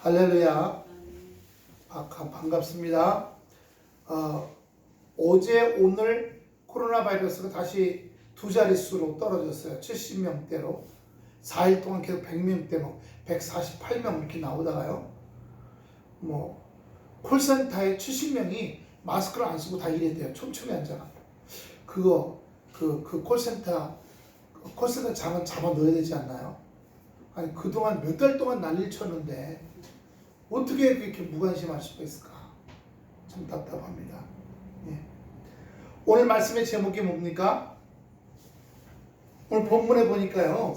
할렐루야. 반갑습니다. 어제 오늘 코로나 바이러스가 다시 두 자릿수로 떨어졌어요. 70명대로. 4일 동안 계속 100명대, 148명 이렇게 나오다가요. 콜센터에 70명이 마스크를 안 쓰고 다 일해대요. 촘촘히 앉아가. 그 콜센터 장은 잡아 넣어야 되지 않나요? 아니, 그동안 몇 달 동안 난리를 쳤는데 어떻게 그렇게 무관심할 수가 있을까? 참 답답합니다. 예. 오늘 말씀의 제목이 뭡니까? 오늘 본문에 보니까요.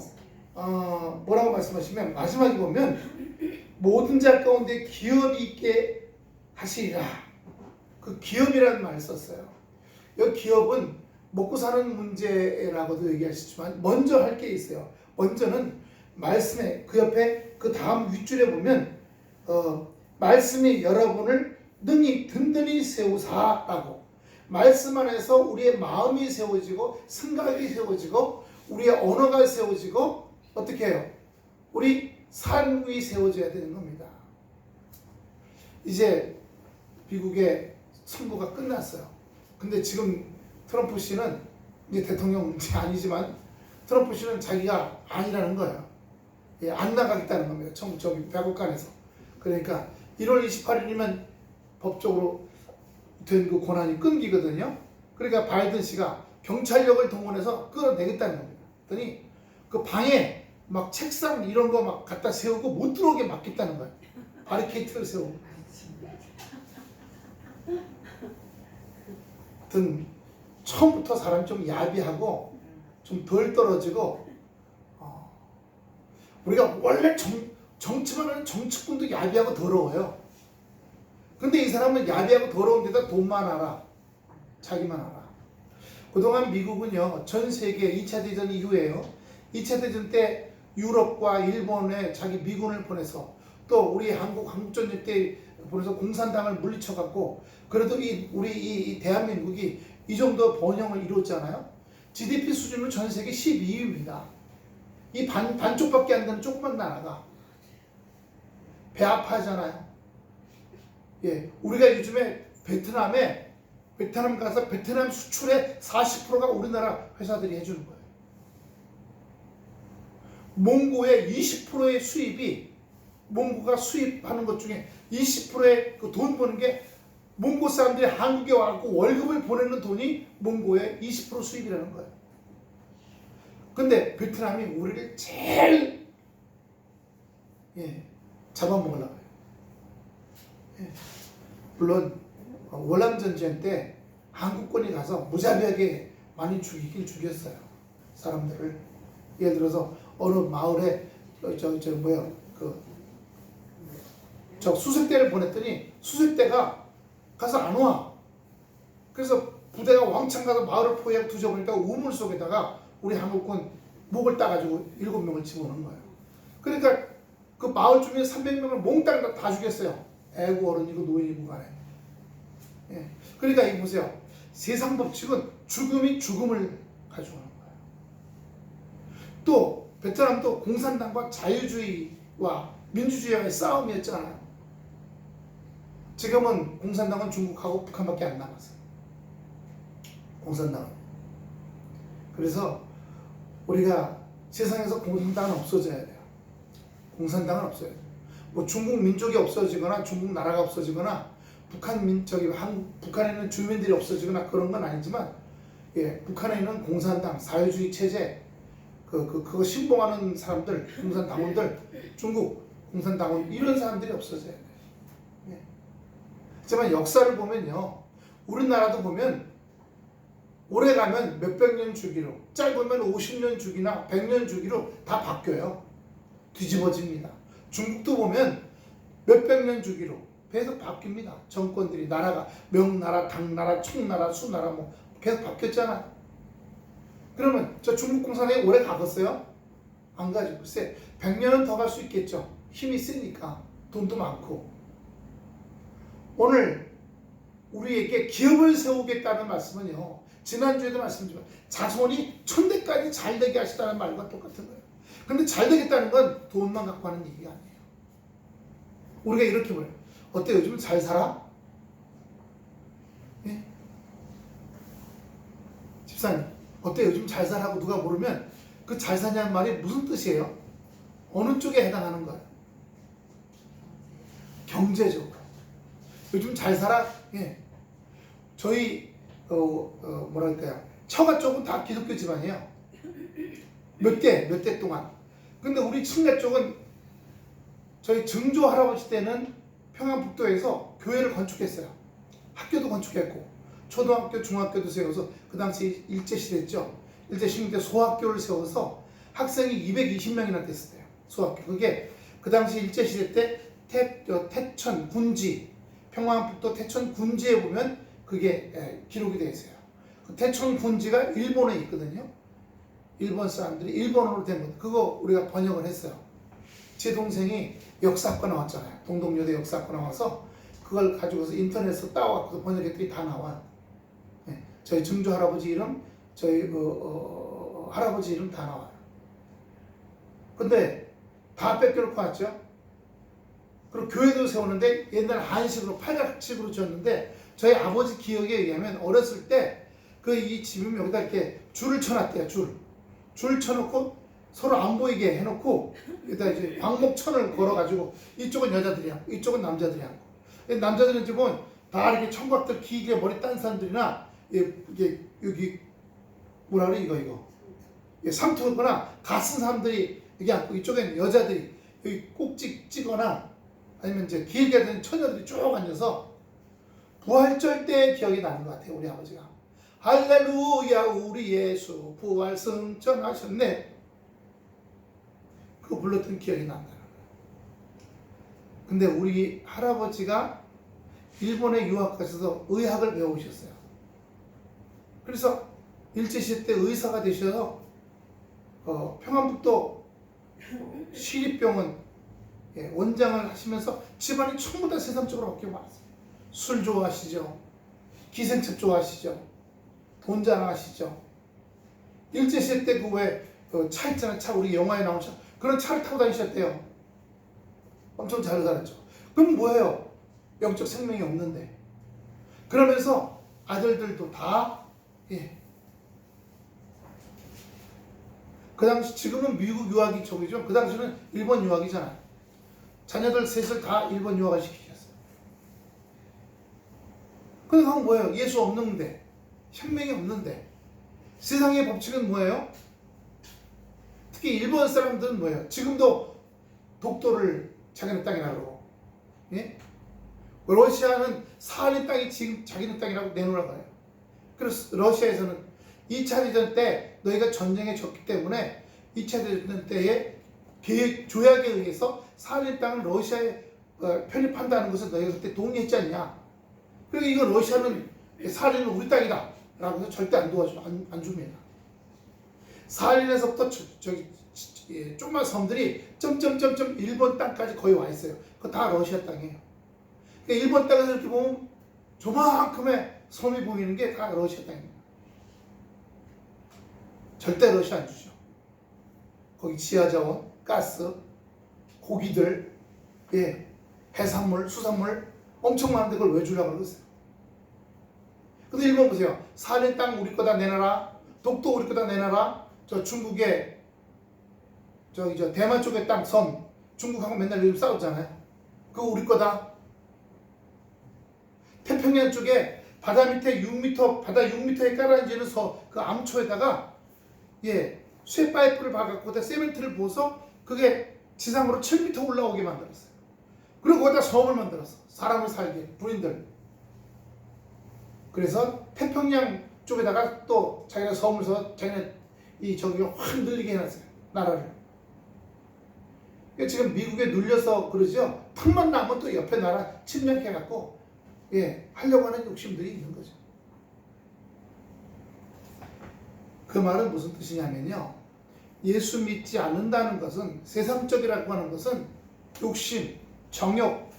뭐라고 말씀하시면 마지막에 보면 모든 자 가운데 기업이 있게 하시리라. 그 기업이라는 말을 썼어요. 이 기업은 먹고 사는 문제라고도 얘기하시지만 먼저 할 게 있어요. 먼저는 말씀에 그 옆에 그 다음 윗줄에 보면 말씀이 여러분을 능히 든든히 세우사라고, 말씀 안에서 우리의 마음이 세워지고 생각이 세워지고 우리의 언어가 세워지고 어떻게 해요? 우리 삶이 세워져야 되는 겁니다. 이제 미국의 선거가 끝났어요. 근데 지금 트럼프 씨는 이제 대통령이 아니지만 트럼프 씨는 자기가 아니라는 거예요. 예, 안 나가겠다는 겁니다. 저기 백악관에서. 그러니까 1월 28일이면 법적으로 된 그 권한이 끊기거든요. 그러니까 바이든 씨가 경찰력을 동원해서 끌어내겠다는 겁니다. 그랬더니 그 방에 막 책상 이런 거 막 갖다 세우고 못 들어오게 막겠다는 거예요. 바리케이트를 세우고. 하여튼 처음부터 사람이 좀 야비하고 좀 덜 떨어지고, 우리가 원래 정치만 하는 정치꾼도 야비하고 더러워요. 근데 이 사람은 야비하고 더러운 데다 돈만 알아. 자기만 알아. 그동안 미국은요, 전 세계 2차 대전 이후에요, 2차 대전 때 유럽과 일본에 자기 미군을 보내서, 또 우리 한국전쟁 때 보내서 공산당을 물리쳐갖고, 그래도 우리 이 대한민국이 이 정도 번영을 이뤘잖아요. GDP 수준은 전 세계 12위입니다. 이 반쪽밖에 안 되는 조그만 나라가 배 아파하잖아요. 예, 우리가 요즘에 베트남 가서 베트남 수출의 40%가 우리나라 회사들이 해주는 거예요. 몽고의 20%의 수입이, 몽고가 수입하는 것 중에 20%의 그 돈 버는 게 몽고 사람들이 한국에 와서 월급을 보내는 돈이 몽고의 20% 수입이라는 거예요. 근데 베트남이 우리를 제일 잡아먹으려고 해요. 예. 물론 월남전쟁 때 한국군이 가서 무자비하게 많이 죽이긴 죽였어요. 사람들을. 예를 들어서 어느 마을에 수색대를 보냈더니 수색대가 가서 안 와. 그래서 부대가 왕창 가서 마을을 포위하고 뒤져보니까 우물 속에다가 우리 한국군 목을 따가지고 7명을 집어넣은 거예요. 그러니까 그 마을 주민 300명을 몽땅 다 죽였어요. 애고 어른이고 노인이고 간에. 예. 그러니까 이 보세요. 세상 법칙은 죽음이 죽음을 가져오는 거예요. 또 베트남도 공산당과 자유주의와 민주주의와의 싸움이었잖아요. 지금은 공산당은 중국하고 북한밖에 안 남았어요. 공산당은. 그래서 우리가 세상에서 공산당은 없어져야 돼요. 공산당은 없어야 돼요. 중국 민족이 없어지거나 중국 나라가 없어지거나 북한에 있는 주민들이 없어지거나 그런 건 아니지만, 북한에 있는 공산당, 사회주의 체제, 그거 신봉하는 사람들, 공산당원들, 중국 공산당원 이런 사람들이 없어져야 돼요. 하지만 역사를 보면요, 우리나라도 보면 오래 가면 몇백 년 주기로, 짧으면 50년 주기나 100년 주기로 다 바뀌어요. 뒤집어집니다. 중국도 보면 몇백 년 주기로 계속 바뀝니다. 정권들이, 나라가 명나라, 당나라, 청나라, 수나라 계속 바뀌었잖아요. 그러면 저 중국 공산당이 오래 가겠어요? 안 가지고. 글쎄 100년은 더 갈 수 있겠죠. 힘이 세니까, 돈도 많고. 오늘 우리에게 기업을 세우겠다는 말씀은요, 지난주에도 말씀드렸지만 자손이 천대까지 잘 되게 하시다는 말과 똑같은 거예요. 근데 잘 되겠다는 건 돈만 갖고 하는 얘기가 아니에요. 우리가 이렇게 보여요. 어때 요즘 잘 살아? 예? 집사님 어때 요즘 잘 살아고 누가 물으면 그 잘 사냐는 말이 무슨 뜻이에요? 어느 쪽에 해당하는 거예요? 경제적으로. 요즘 잘 살아? 예. 저희 뭐랄까요? 처가 쪽은 다 기독교 집안이에요. 몇 대 동안. 근데 우리 친가 쪽은 저희 증조 할아버지 때는 평안북도에서 교회를 건축했어요. 학교도 건축했고 초등학교, 중학교도 세워서 그 당시 일제시대였죠. 일제시대 때 소학교를 세워서 학생이 220명이나 됐어요. 소학교. 그게 그 당시 일제시대 때 태천 군지, 평안북도 태천 군지에 보면 그게 기록이 되어 있어요. 그 태천 군지가 일본에 있거든요. 일본 사람들이 일본어로 된 것, 그거 우리가 번역을 했어요. 제 동생이 역사학과 나왔잖아요. 동덕여대 역사학과 나와서 그걸 가지고서 인터넷에서 따와서 번역했더니 다 나와. 네. 저희 증조 할아버지 이름, 저희 할아버지 이름 다 나와요. 근데 다 뺏겨놓고 왔죠. 그리고 교회도 세우는데 옛날 한식으로 팔각식으로 지었는데 저희 아버지 기억에 의하면 어렸을 때 그 이 집은 여기다 이렇게 줄을 쳐놨대요. 줄 쳐놓고 서로 안 보이게 해놓고 여기다 이제 광목천을 걸어가지고 이쪽은 여자들이 앉고 이쪽은 남자들이 앉고 남자들은 집은 다 이렇게 청각들 길게 머리 딴 사람들이나 이게 여기 뭐라 그래 이거 삼투거나 가쓴 사람들이 여기 앉고 이쪽엔 여자들이 여기 꼭지 찌거나 아니면 이제 길게 된 처녀들이 쭉 앉아서 부활절 때 기억이 나는 것 같아요. 우리 아버지가 할렐루야 우리 예수 부활 승천하셨네 그거 불렀던 기억이 난다는 거예요. 근데 우리 할아버지가 일본에 유학 가셔서 의학을 배우셨어요. 그래서 일제시대 때 의사가 되셔서 평안북도 시립병원 원장을 하시면서 집안이 전부 다 세상적으로 바뀌고 말았어요. 술 좋아하시죠? 기생집 좋아하시죠? 돈 자랑하시죠? 일제시대 때 그 왜 차 있잖아요. 차 우리 영화에 나온 차 그런 차를 타고 다니셨대요. 엄청 잘 살았죠. 그럼 뭐예요? 영적 생명이 없는데. 그러면서 아들들도 다 그 당시 지금은 미국 유학이 저기죠. 그 당시는 일본 유학이잖아요. 자녀들 셋을 다 일본 유학을 시키셨어요. 근데 그건 뭐예요? 예수 없는데 생명이 없는데 세상의 법칙은 뭐예요? 특히 일본 사람들은 뭐예요? 지금도 독도를 자기네 땅이라고 그러고 예? 러시아는 사할린 땅이 지금 자기네 땅이라고 내놓으라고 해요. 그래서 러시아에서는 2차 대전 때 너희가 전쟁에 졌기 때문에 2차 대전 때에 조약에 의해서 사할린 땅을 러시아에 편입한다는 것을 너희가 그때 동의했지 않냐. 그러니까 이거 러시아는 사할린은 우리 땅이다 라고 해서 절대 안 도와줘. 안 줍니다. 사할린에서부터 조그만 섬들이 점점점점 일본 땅까지 거의 와 있어요. 그거 다 러시아 땅이에요. 그러니까 일본 땅에서 이렇게 보면 조만큼의 섬이 보이는 게 다 러시아 땅입니다. 절대 러시아 안 주죠. 거기 지하자원, 가스, 고기들, 해산물, 수산물 엄청 많은데 그걸 왜 주려고 그러겠어요? 근데 일본 보세요. 사할린 땅 우리 거다 내놔라. 독도 우리 거다 내놔라. 저 중국의 저 대만 쪽의 땅, 섬 중국하고 맨날 요즘 싸우잖아요. 그거 우리 거다. 태평양 쪽에 바다 밑에 6m, 바다 6m에 깔아지는 그 암초에다가 쇠 파이프를 박았고 세멘트를 부어서 그게 지상으로 7m 올라오게 만들었어요. 그리고 거기다 섬을 만들었어. 사람을 살게, 군인들. 그래서 태평양 쪽에다가 또 자기네 섬을 서 자기네 확 늘리게 해놨어요. 나라를. 지금 미국에 눌려서 그러죠. 틈만 나면 또 옆에 나라 침략해갖고 하려고 하는 욕심들이 있는 거죠. 그 말은 무슨 뜻이냐면요. 예수 믿지 않는다는 것은 세상적이라고 하는 것은 욕심, 정욕,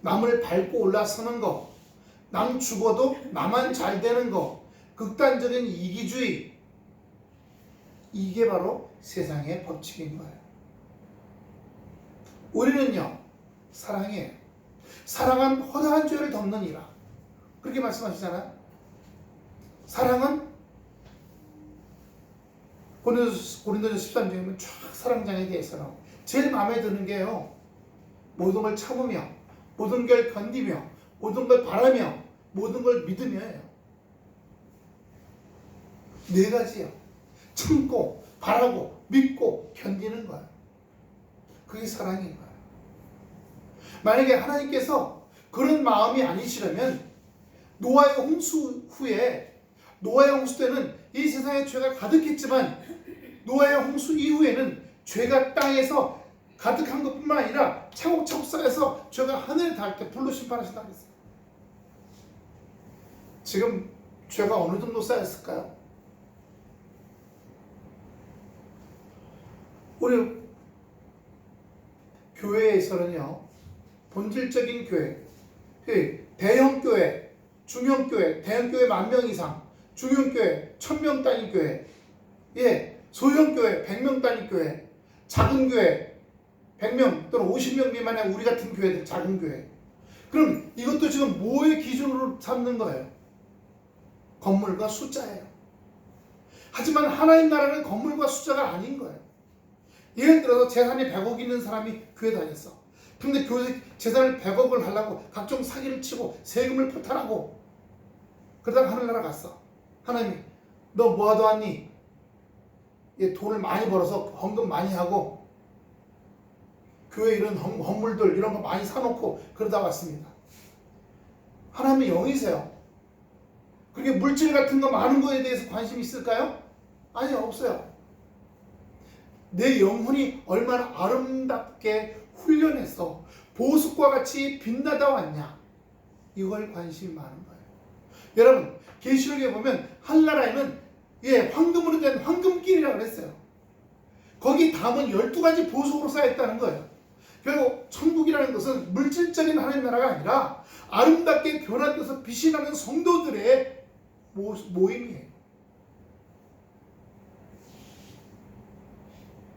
남을 밟고 올라서는 거, 남 죽어도 나만 잘 되는 거, 극단적인 이기주의, 이게 바로 세상의 법칙인 거예요. 우리는요 사랑이에요. 사랑은 허다한 죄를 덮느니라. 그렇게 말씀하시잖아요. 사랑은 고린도전서 13장에 보면 쫙 사랑장에 대해서는 제일 마음에 드는 게요. 모든 걸 참으며 모든 걸 견디며 모든 걸 바라며 모든 걸 믿으며예요. 네 가지요. 참고 바라고 믿고 견디는 거예요. 그게 사랑인 거예요. 만약에 하나님께서 그런 마음이 아니시라면 노아의 홍수 후에, 노아의 홍수 때는 이 세상에 죄가 가득했지만 노아의 홍수 이후에는 죄가 땅에서 가득한 것뿐만 아니라 차곡차곡 쌓여서 죄가 하늘에 닿을 때 불로 심판하신다 그랬어요. 지금 죄가 어느 정도 쌓였을까요? 우리 교회에서는요, 본질적인 교회, 대형교회, 중형교회, 대형교회 10,000명 이상, 중형교회 1,000명 단위 교회, 소형교회 100명 단위 교회, 작은 교회 100명 또는 50명 미만의 우리 같은 교회들, 작은 교회. 그럼 이것도 지금 뭐의 기준으로 삼는 거예요? 건물과 숫자예요. 하지만 하나님 나라는 건물과 숫자가 아닌 거예요. 예를 들어서 재산이 100억 있는 사람이 교회 다녔어. 근데 교회 재산을 100억을 하려고 각종 사기를 치고 세금을 포탈하고 그러다가 하늘나라 갔어. 하나님이 너 뭐하다 왔니? 얘 돈을 많이 벌어서 헌금 많이 하고 교회 이런 건물들 이런 거 많이 사놓고 그러다 왔습니다. 하나님의 영이세요. 그게 물질 같은 거 많은 거에 대해서 관심이 있을까요? 아니요, 없어요. 내 영혼이 얼마나 아름답게 훈련해서 보석과 같이 빛나다 왔냐, 이걸 관심이 많은 거예요. 여러분, 계시록에 보면 하늘나라에는 황금으로 된 황금길이라고 했어요. 거기 담은 12가지 보석으로 쌓였다는 거예요. 결국 천국이라는 것은 물질적인 하나님 나라가 아니라 아름답게 변화돼서 빛이 나는 성도들의 모임이에요.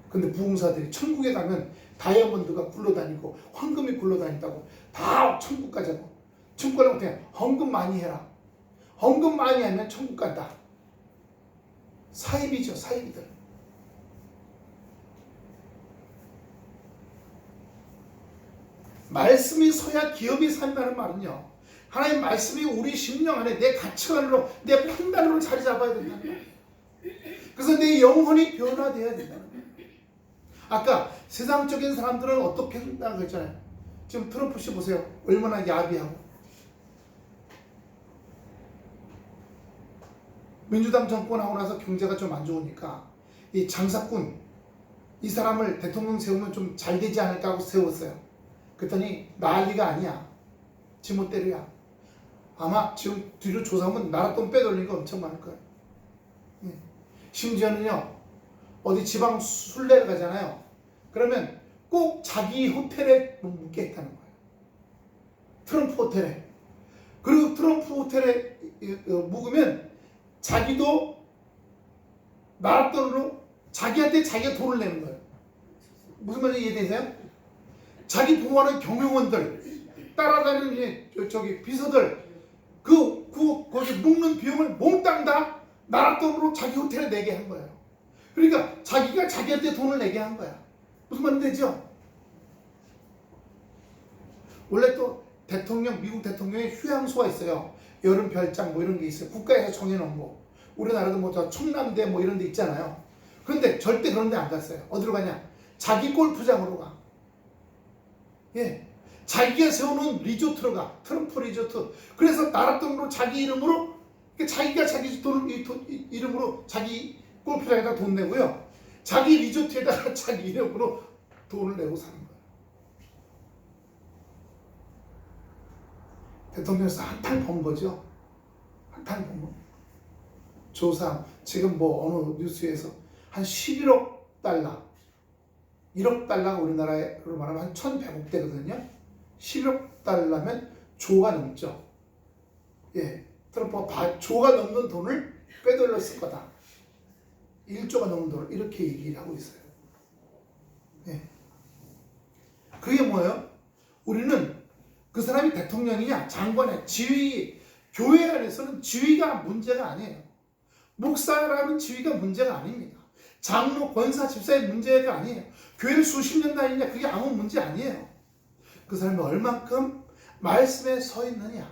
근데 부흥사들이 천국에 가면 다이아몬드가 굴러다니고 황금이 굴러다닌다고 다 천국 가자고. 천국 가려면 어떻게 헌금 많이 해라. 헌금 많이 하면 천국 간다. 사입이죠, 사입이들. 말씀이 서야 기업이 산다는 말은요, 하나님 말씀이 우리 심령 안에 내 가치관으로, 내 판단으로 자리 잡아야 된다는 거예요. 그래서 내 영혼이 변화되어야 된다는 거예요. 아까 세상적인 사람들은 어떻게 한다고 했잖아요. 지금 트럼프 씨 보세요. 얼마나 야비하고. 민주당 정권하고 나서 경제가 좀 안 좋으니까 이 장사꾼, 이 사람을 대통령 세우면 좀 잘 되지 않을까 하고 세웠어요. 그랬더니 난리가 아니야. 지멋대로야. 아마 지금 뒤로 조사하면 나라 돈 빼돌린 거 엄청 많을 거예요. 심지어는요, 어디 지방 순례를 가잖아요. 그러면 꼭 자기 호텔에 묵겠다는 거예요. 트럼프 호텔에. 그리고 트럼프 호텔에 묵으면 자기도 나라 돈으로 자기한테 자기가 돈을 내는 거예요. 무슨 말인지 이해되세요? 자기 보호하는 경영원들, 따라다니는 비서들, 거기 묵는 비용을 몽땅 다 나라 돈으로 자기 호텔에 내게 한 거예요. 그러니까 자기가 자기한테 돈을 내게 한 거야. 무슨 말인지 되죠? 원래 또 대통령, 미국 대통령의 휴양소가 있어요. 여름 별장 뭐 이런 게 있어요. 국가에서 정해놓은 거. 우리나라도 뭐 저 청남대 뭐 이런 데 있잖아요. 그런데 절대 그런 데 안 갔어요. 어디로 가냐? 자기 골프장으로 가. 자기가 세워놓은 리조트로 가. 트럼프 리조트. 그래서 나라 돈으로 자기 이름으로, 자기가 자기 돈을 이름으로 자기 골프장에다 돈 내고요. 자기 리조트에다가 자기 이름으로 돈을 내고 사는 거예요. 대통령에서 한탕 번 거죠. 한탕 번 거. 조사, 지금 뭐 어느 뉴스에서 한 11억 달러, 1억 달러가 우리나라로 말하면 한 1,100억 대거든요. 11억 달러면 조가 넘죠. 트럼프가 조가 넘는 돈을 빼돌렸을 거다. 1조가 넘는 돈을 이렇게 얘기를 하고 있어요. 그게 뭐예요? 우리는 그 사람이 대통령이냐 장관이냐 지위, 교회 안에서는 지위가 문제가 아니에요. 목사라는 지위가 문제가 아닙니다. 장로, 권사, 집사의 문제가 아니에요. 교회를 수십 년 다니냐 그게 아무 문제 아니에요. 그 사람이 얼만큼 말씀에 서 있느냐,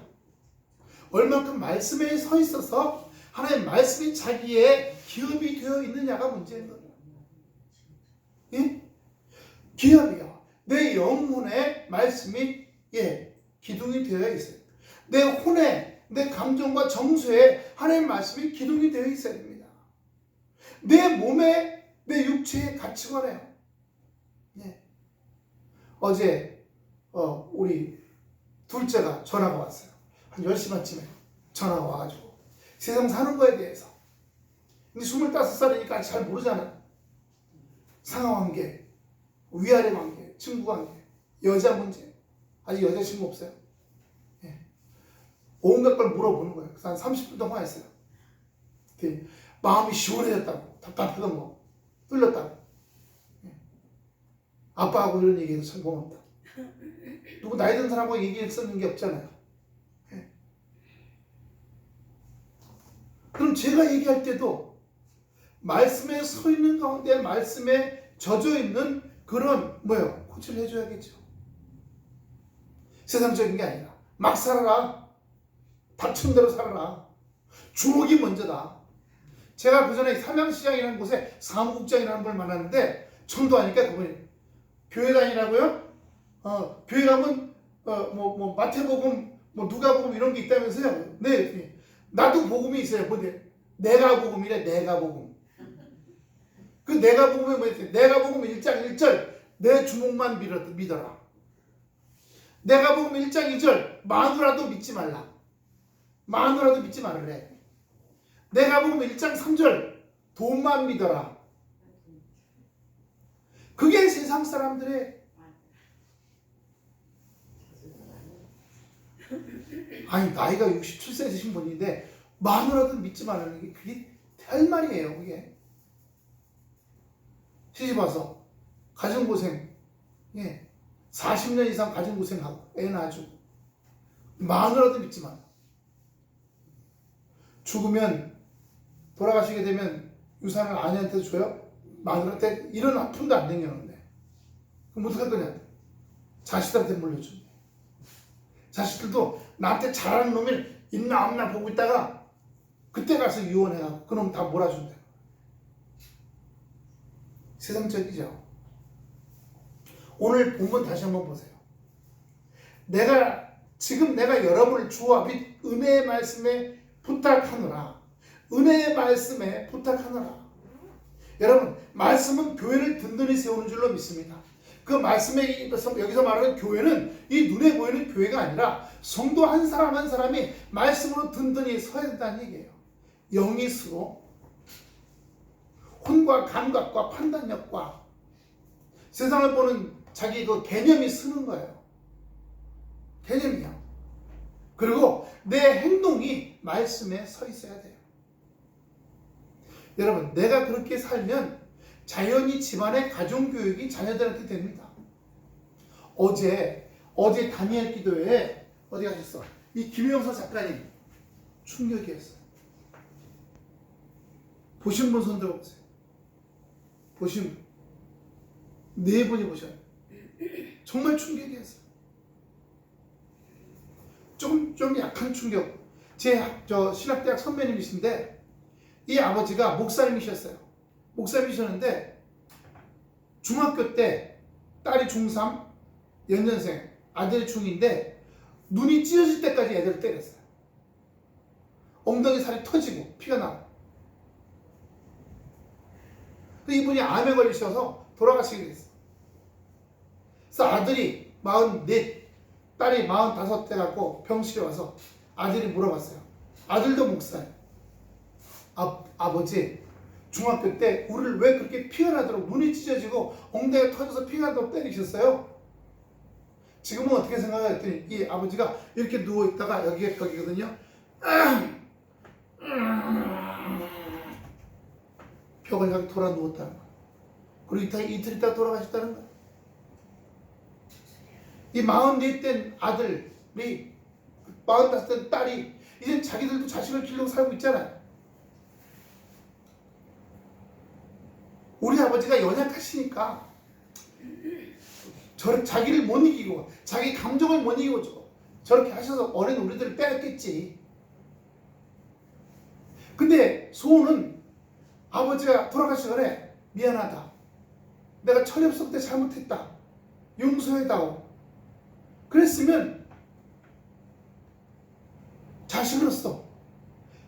얼만큼 말씀에 서 있어서 하나님의 말씀이 자기의 기업이 되어 있느냐가 문제인 거예요. 예? 기업이요. 내 영혼에 말씀이 기둥이 되어 있어요. 내 혼에, 내 감정과 정서에 하나님의 말씀이 기둥이 되어 있어야 됩니다. 내 몸에, 내 육체의 가치관에요. 예. 어제 우리 둘째가 전화가 왔어요. 한 10시 반쯤에 전화가 와가지고 세상 사는 거에 대해서. 근데 25살이니까 잘 모르잖아. 상하관계, 위아래 관계, 친구 관계, 여자 문제. 아직 여자친구 없어요. 예. 온갖 걸 물어보는 거예요. 그래서 한 30분 동안 했어요. 마음이 시원해졌다고, 답답하던 거 뚫렸다고. 예. 아빠하고 이런 얘기해서 참 고맙다. 누구 나이 든 사람하고 얘기했었는 게 없잖아요. 예. 그럼 제가 얘기할 때도 말씀에 서 있는 가운데 말씀에 젖어 있는 그런 코치를 해줘야겠죠. 세상적인 게 아니라 막 살아라. 닥친 대로 살아라. 주목이 먼저다. 제가 그 전에 삼양시장이라는 곳에 사무국장이라는 분을 만났는데 전도하니까 그분이 교회 다니라고요? 교회 가면 마태복음, 누가복음 이런 게 있다면서요? 네. 나도 복음이 있어요. 뭔데? 내가 복음이래. 내가 복음. 그 내가 복음이 뭐였어요? 내가 복음 1장 1절 내 주목만 믿어라. 내가 복음 1장 2절 마누라도 믿지 말라. 마누라도 믿지 말으래. 내가 복음 1장 3절 돈만 믿어라. 그게 세상 사람들의 아니 나이가 67세 되신 분인데 마누라도 믿지 말라는 게 그게 될 말이에요. 그게 시집와서 가정고생 40년 이상 가정고생하고 애 낳아주고 마누라도 믿지 마라. 죽으면 돌아가시게 되면 유산을 아내한테 줘요? 마누라한테 이런 아픔도 안 생겼는데 그럼 어떡할 거냐? 자식들한테 물려준대. 자식들도 나한테 잘하는 놈이 있나 없나 보고 있다가 그때 가서 유언해가지고 그놈 다 몰아준대. 세상적이죠. 오늘 본문 다시 한번 보세요. 지금 내가 여러분을 주와 및 은혜의 말씀에 부탁하노라. 은혜의 말씀에 부탁하노라. 여러분, 말씀은 교회를 든든히 세우는 줄로 믿습니다. 그 말씀에 여기서 말하는 교회는 이 눈에 보이는 교회가 아니라 성도 한 사람 한 사람이 말씀으로 든든히 서야 된다는 얘기예요. 영이 쓰고 혼과 감각과 판단력과 세상을 보는 자기 그 개념이 쓰는 거예요. 개념이요. 그리고 내 행동이 말씀에 서 있어야 돼요. 여러분, 내가 그렇게 살면 자연히 집안의 가정교육이 자녀들한테 됩니다. 어제 다니엘 기도회에 어디 가셨어? 이 김영서 작가님 충격이었어요. 보신 분 손 들어보세요. 보신 분. 4분이 보셔요. 정말 충격이었어요. 좀 약한 충격. 신학대학 선배님이신데 이 아버지가 목사님이셨어요. 목사님이셨는데 중학교 때 딸이 중3, 연년생, 아들이 중2인데 눈이 찢어질 때까지 애들을 때렸어요. 엉덩이 살이 터지고 피가 나고. 이분이 암에 걸리셔서 돌아가시게 됐어요. 그래서 아들이 44, 딸이 45 돼갖고 병실에 와서 아들이 물어봤어요. 아들도 목사예요. 아버지, 중학교 때 우리를 왜 그렇게 피가 나도록 눈이 찢어지고 엉덩이가 터져서 피가 나도록 때리셨어요? 지금은 어떻게 생각했더니 이 아버지가 이렇게 누워있다가 여기가 벽이거든요. 벽을 향해 돌아 누웠다는 거예요. 그리고 이틀 있다 돌아가셨다는 거예요. 이 44 된 아들이 45 된 딸이 이제 자기들도 자식을 기르고 살고 있잖아요. 우리 아버지가 연약하시니까 자기를 못 이기고 자기 감정을 못 이기고 저렇게 하셔서 어린 우리들을 빼앗겠지. 근데 소원은 아버지가 돌아가시기 전에 미안하다. 내가 철이 없을 때 잘못했다. 용서해다오. 그랬으면 자식으로서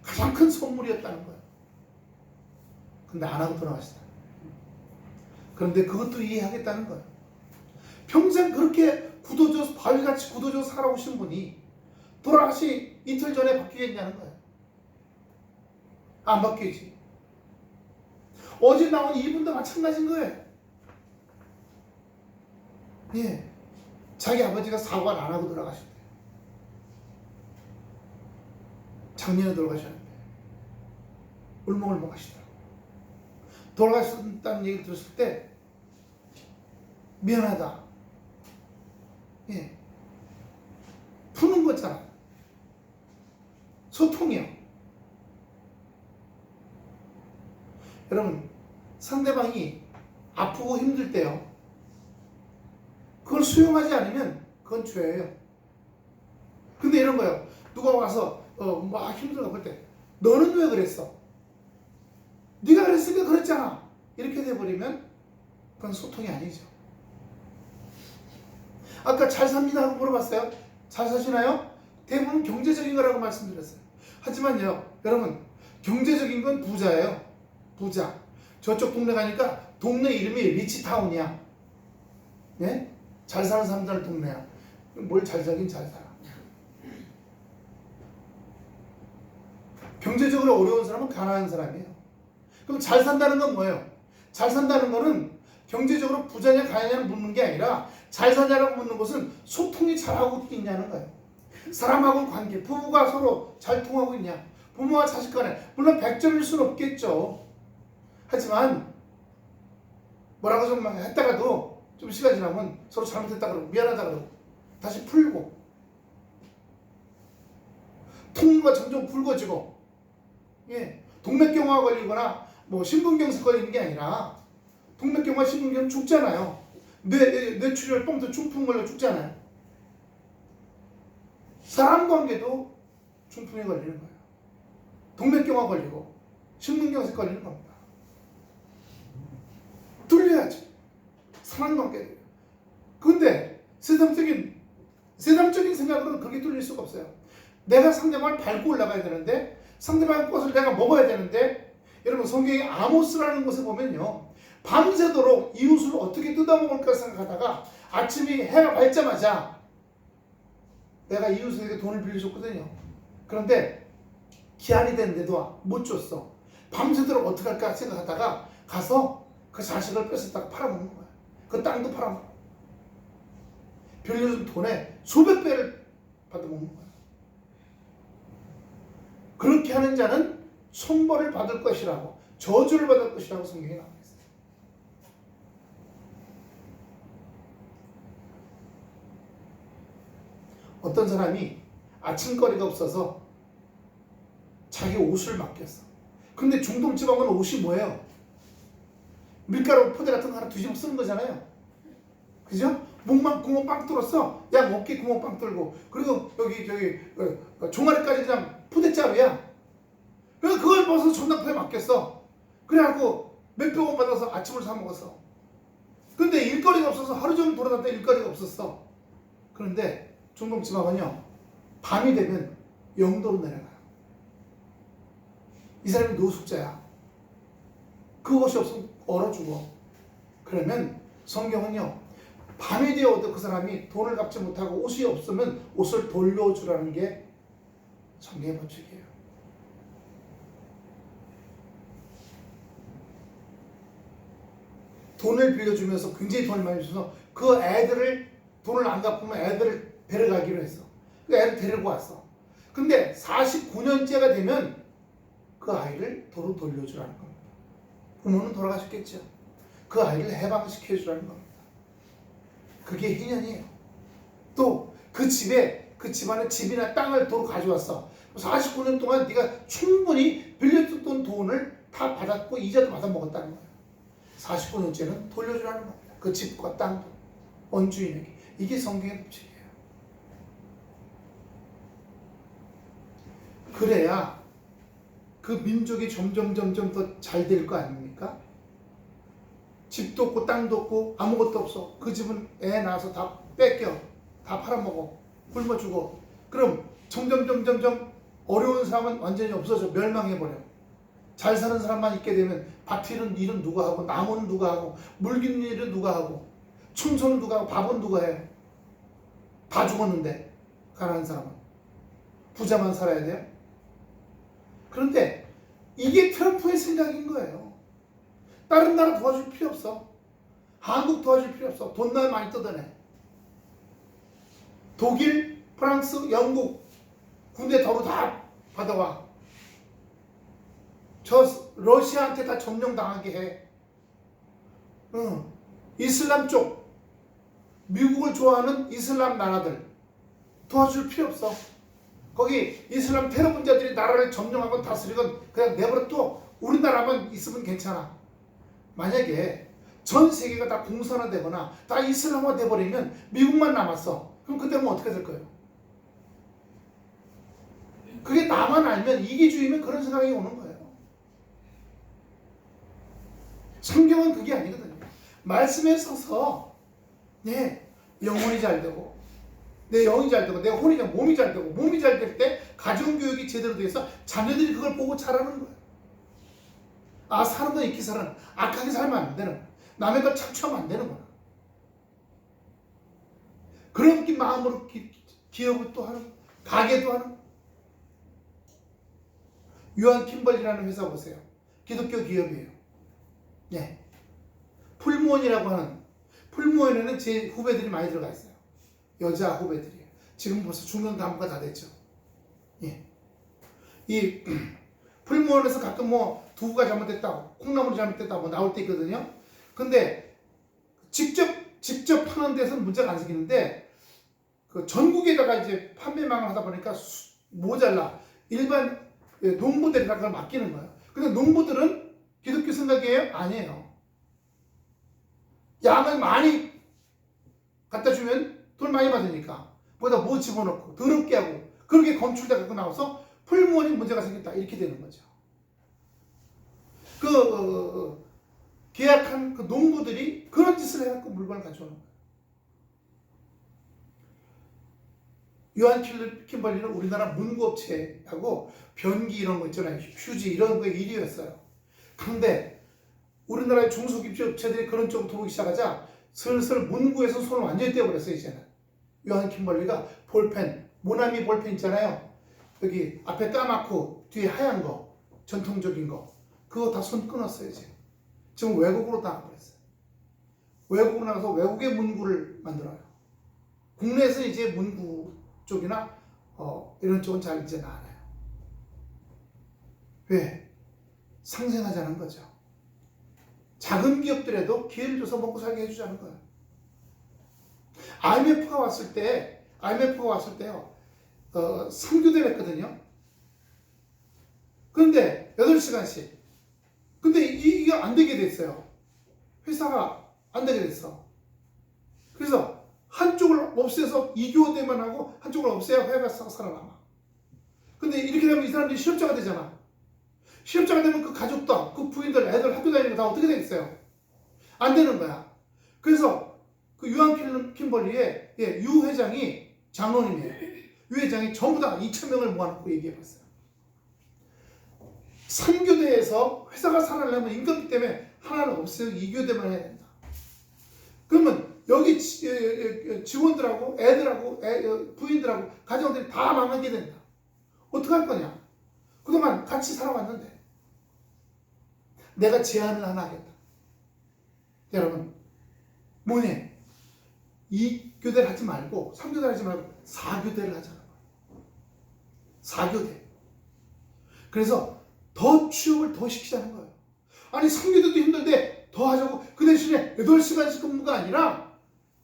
가장 큰 선물이었다는 거야. 근데 안 하고 돌아가시다. 그런데 그것도 이해하겠다는 거야. 평생 그렇게 굳어져 바위같이 굳어져 살아오신 분이 돌아가시 이틀 전에 바뀌겠냐는 거야. 안 바뀌지. 어제 나온 이분도 마찬가지인 거예요. 예, 자기 아버지가 사고를 안 하고 돌아가셨대. 작년에 돌아가셨는데 울먹울먹 하시더라고. 돌아가셨다는 얘기를 들었을 때 미안하다. 예, 푸는 거잖아. 소통이요. 여러분, 상대방이 아프고 힘들 때요, 그걸 수용하지 않으면 그건 죄예요. 근데 이런 거예요. 누가 와서 막 힘들어 볼 때 너는 왜 그랬어? 네가 그랬으니까 그랬잖아. 이렇게 돼버리면 그건 소통이 아니죠. 아까 잘 삽니다 하고 물어봤어요. 잘 사시나요? 대부분 경제적인 거라고 말씀드렸어요. 하지만요, 여러분, 경제적인 건 부자예요. 부자. 저쪽 동네 가니까 동네 이름이 리치타운이야. 예? 잘 사는 사람들 동네야. 뭘 잘 살긴 잘 살아. 경제적으로 어려운 사람은 가난한 사람이에요. 그럼 잘 산다는 건 뭐예요? 잘 산다는 거는 경제적으로 부자냐 가난냐를 묻는 게 아니라 잘 사냐라고 묻는 것은 소통이 잘하고 있냐는 거예요. 사람하고 관계, 부부가 서로 잘 통하고 있냐, 부모와 자식 간에, 물론 100점일 수는 없겠죠. 하지만 뭐라고 좀 했다가도 좀 시간 지나면 서로 잘못했다 그러고 미안하다 그러고 다시 풀고, 통로가 점점 굵어지고, 예, 동맥경화 걸리거나 뭐 심근경색 걸리는 게 아니라, 동맥경화 심근경 죽잖아요. 뇌출혈 뻥터 중풍 걸려 죽잖아요. 사람 관계도 중풍에 걸리는 거예요. 동맥경화 걸리고 심근경색 걸리는 겁니다. 뚫려야지. 사람 관계. 근데 세상적인 생각으로는 그렇게 뚫릴 수가 없어요. 내가 상대방을 밟고 올라가야 되는데, 상대방의 것을 내가 먹어야 되는데, 여러분, 성경의 아모스라는 곳에 보면요, 밤새도록 이웃을 어떻게 뜯어먹을까 생각하다가 아침이 해가 밝자마자 내가 이웃에게 돈을 빌려줬거든요. 그런데 기한이 됐는데도 못 줬어. 밤새도록 어떻게 할까 생각하다가 가서 그 자식을 뺏었다가 팔아먹는 거야. 그 땅도 팔아먹어. 빌려준 돈에 수백 배를 받아먹는 거야. 그렇게 하는 자는 손벌을 받을 것이라고, 저주를 받을 것이라고 성경에 나와 있어요. 어떤 사람이 아침거리가 없어서 자기 옷을 맡겼어. 근데 중동지방은 옷이 뭐예요? 밀가루 포대 같은 거 하나 뒤집어 쓰는 거잖아요. 그죠? 목만 구멍 빵 뚫었어. 양 어깨 구멍 빵 뚫고, 그리고 여기 종아리까지 그냥 포대자루야. 그래서 그걸 벗어서 전당포에 맡겼어. 그래갖고 몇백 원 받아서 아침을 사 먹었어. 근데 일거리가 없어서 하루 종일 돌아다녔는데 일거리가 없었어. 그런데 중동 지방은요, 밤이 되면 영도로 내려가요. 이 사람이 노숙자야. 그것이 없으면 얼어 죽어. 그러면 성경은요, 밤이 되어도 그 사람이 돈을 갚지 못하고 옷이 없으면 옷을 돌려주라는 게 성경의 법칙이에요. 돈을 빌려주면서 굉장히 돈을 많이 줘서 그 애들을, 돈을 안 갚으면 애들을 데려가기로 했어. 그 애를 데리고 왔어. 근데 49년째가 되면 그 아이를 도로 돌려주라는 겁니다. 부모는 돌아가셨겠죠. 그 아이를 해방시켜주라는 겁니다. 그게 희년이에요. 또 그 집안에 집이나 땅을 도로 가져왔어. 49년 동안 네가 충분히 빌려줬던 돈을 다 받았고 이자도 받아 먹었다는 거야. 49년째는 돌려주라는 겁니다. 그 집과 땅도 원주인에게. 이게 성경의 법칙이에요. 그래야 그 민족이 점점 더 잘 될 거 아닙니까? 집도 없고 땅도 없고 아무것도 없어. 그 집은 애 낳아서 다 뺏겨. 다 팔아먹어. 굶어 죽어. 그럼 점점 어려운 사람은 완전히 없어져. 멸망해버려. 잘 사는 사람만 있게 되면 밭 일은 누가 하고, 나무는 누가 하고, 물기는 일은 누가 하고, 청소는 누가 하고, 밥은 누가 해. 다 죽었는데 가난한 사람은 부자만 살아야 돼요. 그런데 이게 트럼프의 생각인 거예요. 다른 나라 도와줄 필요 없어. 한국 도와줄 필요 없어. 돈 많이 뜯어내. 독일, 프랑스, 영국 군대 도로 다 받아와. 저 러시아한테 다 점령당하게 해. 이슬람 쪽, 미국을 좋아하는 이슬람 나라들 도와줄 필요 없어. 거기 이슬람 테러 분자들이 나라를 점령하건 다스리건 그냥 내버려둬. 우리나라만 있으면 괜찮아. 만약에 전 세계가 다 공산화되거나 다 이슬람화 돼버리면 미국만 남았어. 그럼 그때 뭐 어떻게 될 거예요? 그게 나만 알면, 이기주의면 그런 생각이 오는 거예요. 성경은 그게 아니거든요. 말씀에 서서 내 영혼이 잘 되고, 내 영이 잘 되고, 내 혼이 잘, 몸이 잘 되고, 몸이 잘 될 때 가정교육이 제대로 돼서 자녀들이 그걸 보고 자라는 거예요. 아, 사는 건 이렇게 살아. 악하게 살면 안 되는 거야. 남의 걸 착취하면 안 되는 거야. 그런 마음으로 기업을 또 하는, 가게도 하는. 유한 킴벌리라는 회사 보세요. 기독교 기업이에요. 예. 풀무원이라고 하는, 풀무원에는 제 후배들이 많이 들어가 있어요. 여자 후배들이에요. 지금 벌써 중간 간부가 다 됐죠. 예. 이 풀무원에서 가끔 뭐 두부가 잘못됐다, 콩나물이 잘못됐다 뭐 나올 때 있거든요. 근데 직접 파는 데서는 문제가 안 생기는데, 그 전국에다가 이제 판매망을 하다 보니까 모자라. 일반 농부들이랑 그걸 맡기는 거예요. 근데 농부들은 기독교 생각이에요? 아니에요. 양을 많이 갖다 주면 돈 많이 받으니까 거기다 뭐 집어넣고 더럽게 하고, 그렇게 검출돼 갖고 나와서 풀무원이 문제가 생겼다, 이렇게 되는 거죠. 계약한 그 농부들이 그런 짓을 해갖고 물건을 가져오는 거예요. 유한 킴벌리는 우리나라 문구업체하고 변기 이런 거 있잖아요. 휴지 이런 거에 1위였어요. 그런데 우리나라의 중소기업체들이 그런 쪽으로 들어오기 시작하자 슬슬 문구에서 손을 완전히 떼어버렸어요. 이제는 유한 킴벌리가 볼펜, 모나미 볼펜 있잖아요. 여기 앞에 까맣고 뒤에 하얀 거, 전통적인 거, 그거 다 손 끊었어요. 지금 외국으로 나가버렸어요. 외국으로 나가서 외국의 문구를 만들어요. 국내에서 이제 문구 쪽이나 이런 쪽은 잘 이제 나와요. 왜? 상생하자는 거죠. 작은 기업들에도 기회를 줘서 먹고 살게 해주자는 거예요. IMF가 왔을 때요, 3교대를 했거든요. 그런데 8시간씩. 근데 이게 안 되게 됐어요. 회사가 안 되게 됐어. 그래서 한쪽을 없애서 2교대만 하고 한쪽을 없애야 회사가 살아남아. 근데 이렇게 되면 이 사람들이 실업자가 되잖아. 실업자가 되면 그 가족도, 그 부인들, 애들 학교 다니는 거 다 어떻게 되겠어요? 안 되는 거야. 그래서 그 유한 킴벌리의 유 회장이 장로님이에요. 유 회장이 전부 다 2,000명을 모아놓고 얘기해봤어요. 3교대에서 회사가 살아나려면 임금비 때문에 하나는 없애고 2교대만 해야 된다. 그러면 여기 직원들하고 애들하고 부인들하고 가정들이 다 망하게 된다. 어떻게 할 거냐? 그동안 같이 살아왔는데 내가 제안을 하나 하겠다. 여러분, 뭐냐? 2교대를 하지 말고 3교대를 하지 말고 4교대를 하자는 거예요. 4교대. 그래서 더 취업을 더 시키자는 거예요. 아니 3교대도 힘든데 더 하자고. 그 대신에 8시간씩 근무가 아니라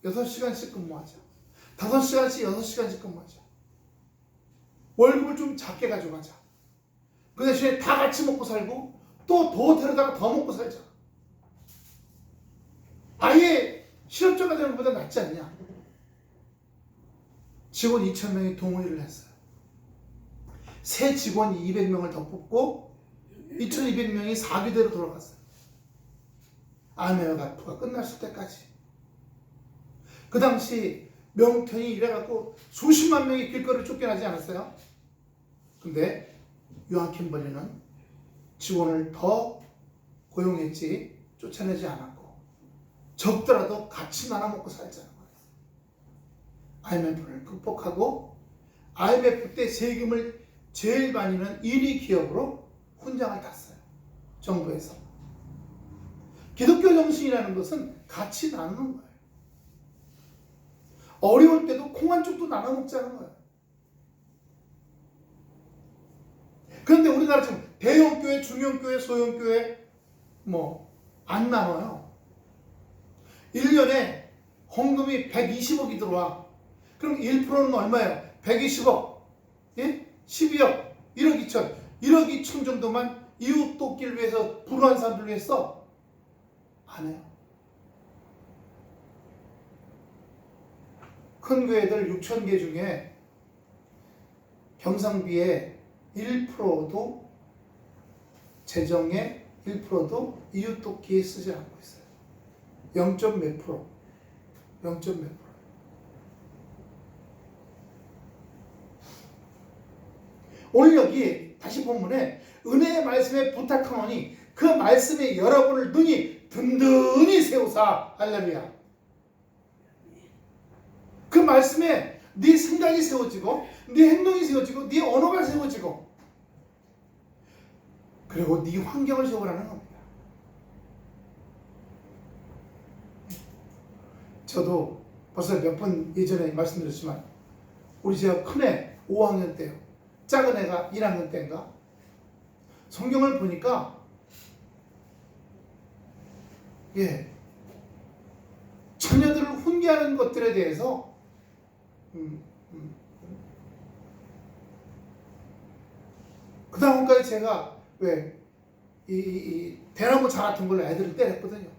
6시간씩 근무하자. 5시간씩 6시간씩 근무하자. 월급을 좀 작게 가져가자. 그 대신에 다 같이 먹고 살고 또 더 데려다가 더 먹고 살자. 아예 실업자가 되는 것보다 낫지 않냐. 직원 2,000명이 동의를 했어요. 새 직원 200명을 더 뽑고 2,200명이 4교대로 돌아갔어요. IMF가 끝났을 때까지. 그 당시 명태이 이래갖고 수십만 명이 길거리를 쫓겨나지 않았어요. 근데 요한 캠벌리는 직원을 더 고용했지 쫓아내지 않았고 적더라도 같이 나눠 먹고 살자는 거예요. IMF를 극복하고 IMF 때 세금을 제일 많이 는 1위 기업으로 훈장을 탔어요. 정부에서. 기독교 정신이라는 것은 같이 나누는 거예요. 어려울 때도 콩 한 쪽도 나눠 먹자는 거예요. 그런데 우리나라 지금 대형교회, 중형교회, 소형교회 안 나눠요. 1년에 헌금이 120억이 들어와. 그럼 1%는 얼마예요? 120억. 예? 12억. 1억 2천. 1억 2천 정도만 이웃 돕기를 위해서 불우한 사람들을 위해서 안 해요. 큰 교회들 6천 개 중에 경상비의 1%도 재정의 1%도 이웃 돕기에 쓰지 않고 있어요. 0. 몇 프로. 0. 몇 프로. 오늘 여기 다시 본문에 은혜의 말씀에 부탁하노니 그 말씀에 여러분을 눈이 든든히 세우사. 할렐루야. 그 말씀에 네 생각이 세워지고 네 행동이 세워지고 네 언어가 세워지고 그리고 네 환경을 세우라는 겁니다. 저도 벌써 몇 번 예전에 말씀드렸지만 우리 제가 큰애 5학년 때요. 작은 애가 1학년 때인가 성경을 보니까 자녀들을 훈계하는 것들에 대해서 그 다음까지 제가 이 대나무 자 같은 걸로 애들을 때렸거든요.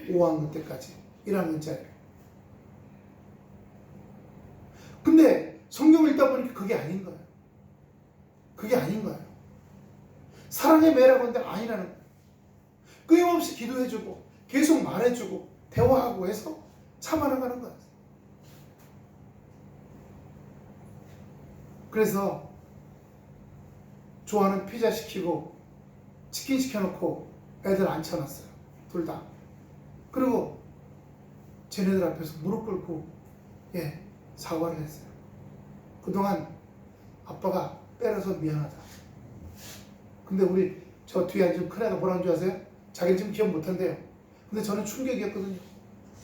5학년 때까지 1학년짜리. 근데 성경을 읽다 보니까 그게 아닌 거예요. 그게 아닌 거예요. 사랑의 매라고 하는데 아니라는 거예요. 끊임없이 기도해주고 계속 말해주고 대화하고 해서 참아나가는 거예요. 그래서 좋아하는 피자 시키고 치킨 시켜놓고 애들 앉혀놨어요. 둘 다. 그리고 쟤네들 앞에서 무릎 꿇고 사과를 했어요. 그동안 아빠가 때려서 미안하다. 근데 우리 저 뒤에 앉은 큰애가 뭐라는 줄 아세요? 자기는 지금 기억 못한대요. 근데 저는 충격이었거든요.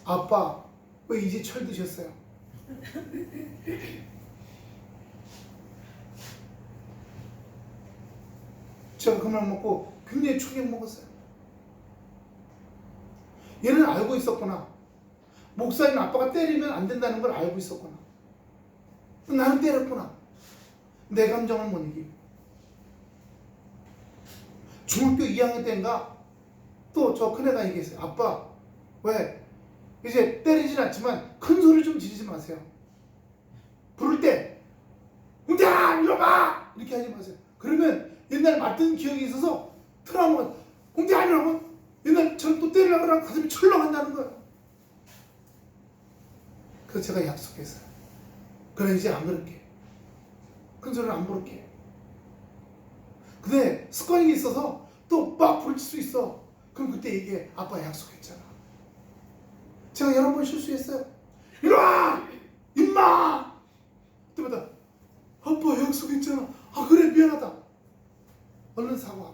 아빠 왜 이제 철 드셨어요? 제가 그 말 먹고 굉장히 충격 먹었어요. 얘는 알고 있었구나. 목사님 아빠가 때리면 안 된다는 걸 알고 있었구나. 나는 때렸구나. 내 감정을 못 이기고. 중학교 2학년 때인가 또 저 큰애가 얘기했어요. 아빠 왜 이제 때리진 않지만 큰 소리 좀 지르지 마세요. 부를 때 응대야 이리 와봐 이렇게 하지 마세요. 그러면 옛날 맞던 기억이 있어서 트라우마가 응대 아니라고 옛날처럼 또 때리려고 그러면 가슴이 철렁한다는 거예요. 그래서 제가 약속했어요. 그래 이제 안 그럴게. 큰 소리는 안 부를게. 근데 습관이 있어서 또 막 부를 수 있어. 그럼 그때 얘기해. 아빠 약속했잖아. 제가 여러 번 실수했어요. 이리와! 임마! 그때마다 아빠 약속했잖아. 아 그래 미안하다. 얼른 사과.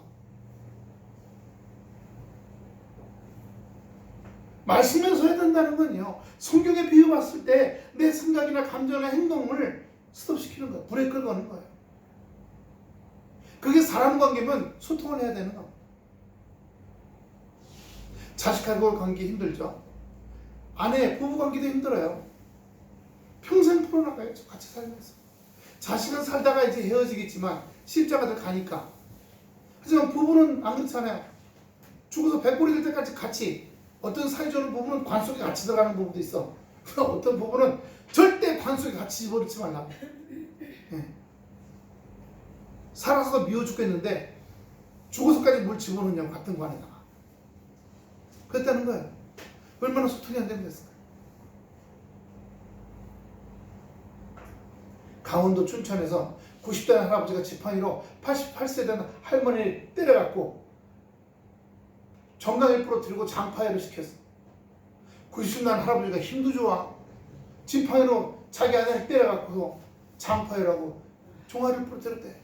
말씀에서 해야 된다는 건요. 성경에 비유봤을 때 내 생각이나 감정이나 행동을 스톱시키는 거예요. 브레이크를 거는 거예요. 그게 사람 관계면 소통을 해야 되는 겁니다. 자식하고 관계 힘들죠. 아내, 부부 관계도 힘들어요. 평생 풀어나가야죠. 같이 살면서. 자식은 살다가 이제 헤어지겠지만 십자가들 가니까. 하지만 부부는 안 그렇잖아요. 죽어서 백골이 될 때까지 같이. 어떤 사회적인 부부는 관 속에 같이 들어가는 부부도 있어. 어떤 부부는 절대 관 속에 같이 집어넣지 말라고. 예. 살아서도 미워 죽겠는데 죽어서까지 뭘 집어넣냐고 같은 관에다가. 그랬다는 거예요. 얼마나 소통이 안 되는 거였어요. 강원도 춘천에서 90대 할아버지가 지팡이로 88세 된 할머니를 때려갖고 정강일부로 들고 장파회를 시켰어. 90대 할아버지가 힘도 좋아. 지팡이로 자기 아내를 때려갖고 장파회라고 종아리를 부러뜨렸대.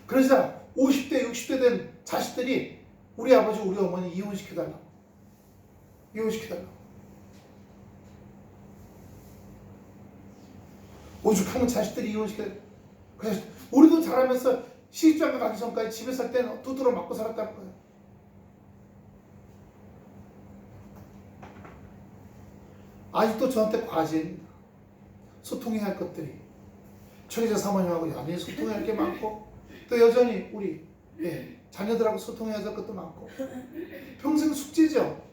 그러자 50대 60대 된 자식들이 우리 아버지 우리 어머니 이혼시켜달라고. 이혼시켜달라고. 오죽하면 자식들이 이혼시켜달라고. 그래서 우리도 자라면서 시집장가 가기 전까지 집에 살 때는 두드러 맞고 살았다는 거예요. 아직도 저한테 과제입니다. 소통해야 할 것들이. 천의자 사모님하고 여전히 소통해야 할 게 많고 또 여전히 우리 자녀들하고 소통해야 할 것도 많고 평생 숙제죠.